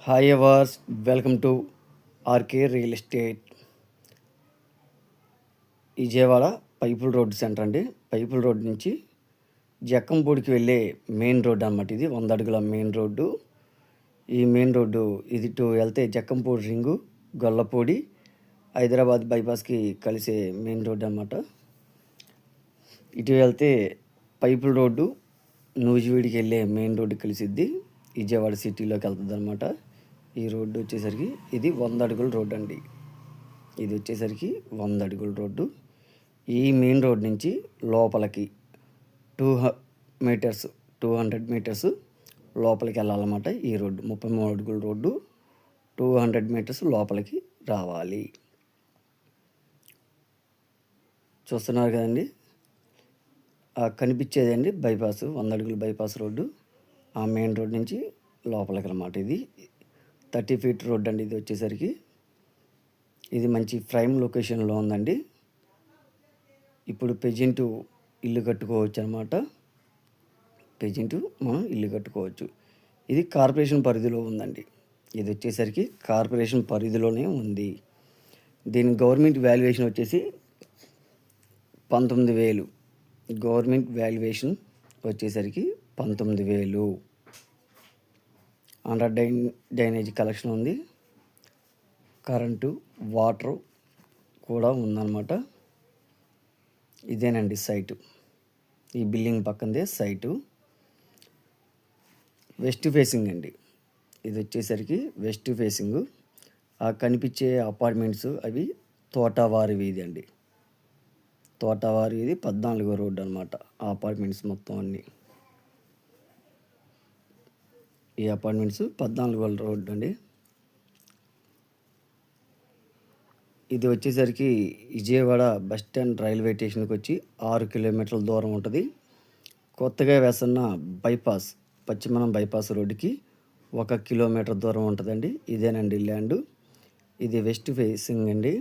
Hi ఎవర్స్, welcome to RK real estate. Vijayawada Pipula road centre అండి. Pipula road నుంచి జక్కంపూడికి వెళ్ళే మెయిన్ రోడ్ అన్నమాట. ఇది 100 అడుగుల మెయిన్ రోడ్డు. ఈ మెయిన్ రోడ్డు ఇది వెళ్తే జక్కంపూడి రింగు, గొల్లపూడి, హైదరాబాద్ బైపాస్కి కలిసే మెయిన్ రోడ్డు అన్నమాట. ఇటు వెళ్తే పైపుల్ రోడ్డు నూజివీడికి వెళ్ళే మెయిన్ రోడ్డు కలిసిద్ది, విజయవాడ సిటీలోకి వెళ్తుంది అనమాట. ఈ రోడ్డు వచ్చేసరికి ఇది 100 అడుగుల రోడ్డు అండి. ఇది వచ్చేసరికి 100 అడుగుల రోడ్డు. ఈ మెయిన్ రోడ్ నుంచి లోపలికి 200 మీటర్స్ లోపలికి వెళ్ళాలన్నమాట. ఈ రోడ్డు 33 అడుగుల రోడ్డు, 200 మీటర్స్ లోపలికి రావాలి. చూస్తున్నారు కదండి, కనిపించేదండి బైపాస్, 100 అడుగుల బైపాస్ రోడ్డు. ఆ మెయిన్ రోడ్ నుంచి లోపలికి అన్నమాట. ఇది 30 ఫీట్ రోడ్ అండి. ఇది వచ్చేసరికి ఇది మంచి ప్రైమ్ లొకేషన్లో ఉందండి. ఇప్పుడు ప్రెజెంట్ ఇల్లు కట్టుకోవచ్చు అనమాట. మనం ఇల్లు కట్టుకోవచ్చు. ఇది కార్పొరేషన్ పరిధిలో ఉందండి. ఇది వచ్చేసరికి కార్పొరేషన్ పరిధిలోనే ఉంది. దీని గవర్నమెంట్ వాల్యుయేషన్ వచ్చేసి 19,000. గవర్నమెంట్ వాల్యుయేషన్ వచ్చేసరికి 19,000. అండర్ డ్రైనేజ్ కలెక్షన్ ఉంది, కరెంటు, వాటర్ కూడా ఉందన్నమాట. ఇదేనండి సైటు. ఈ బిల్డింగ్ పక్కనే సైటు. వెస్ట్ ఫేసింగ్ అండి. ఇది వచ్చేసరికి వెస్ట్ ఫేసింగ్. ఆ కనిపించే అపార్ట్మెంట్స్ అవి తోటవారి వీధి అండి. తోటవారి వీధి 14వ రోడ్డు అనమాట. ఆ అపార్ట్మెంట్స్ మొత్తం అన్నీ. ఈ అపార్ట్మెంట్స్ 14వ రోడ్డు అండి. ఇది వచ్చేసరికి విజయవాడ బస్ స్టాండ్ రైల్వే స్టేషన్కి వచ్చి 6 కిలోమీటర్ల దూరం ఉంటుంది. కొత్తగా వేస్తున్న బైపాస్, పశ్చిమనం బైపాస్ రోడ్డుకి 1 కిలోమీటర్ దూరం ఉంటుందండి. ఇదేనండి ల్యాండ్. ఇది వెస్ట్ ఫేసింగ్ అండి.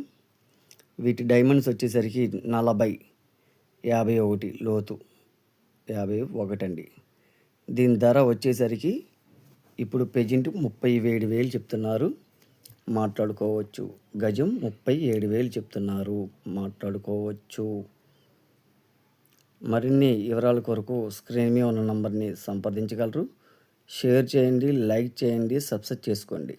వీటి డైమండ్స్ వచ్చేసరికి 40, 51 లోతు, 51 అండి. దీని ధర వచ్చేసరికి ఇప్పుడు ప్రెజెంట్ 37,000 చెప్తున్నారు, మాట్లాడుకోవచ్చు. గజం 37,000 చెప్తున్నారు, మాట్లాడుకోవచ్చు. మరిన్ని వివరాల కొరకు స్క్రీన్ మీద ఉన్న నంబర్ని సంప్రదించగలరు. షేర్ చేయండి, లైక్ చేయండి, సబ్స్క్రైబ్ చేసుకోండి.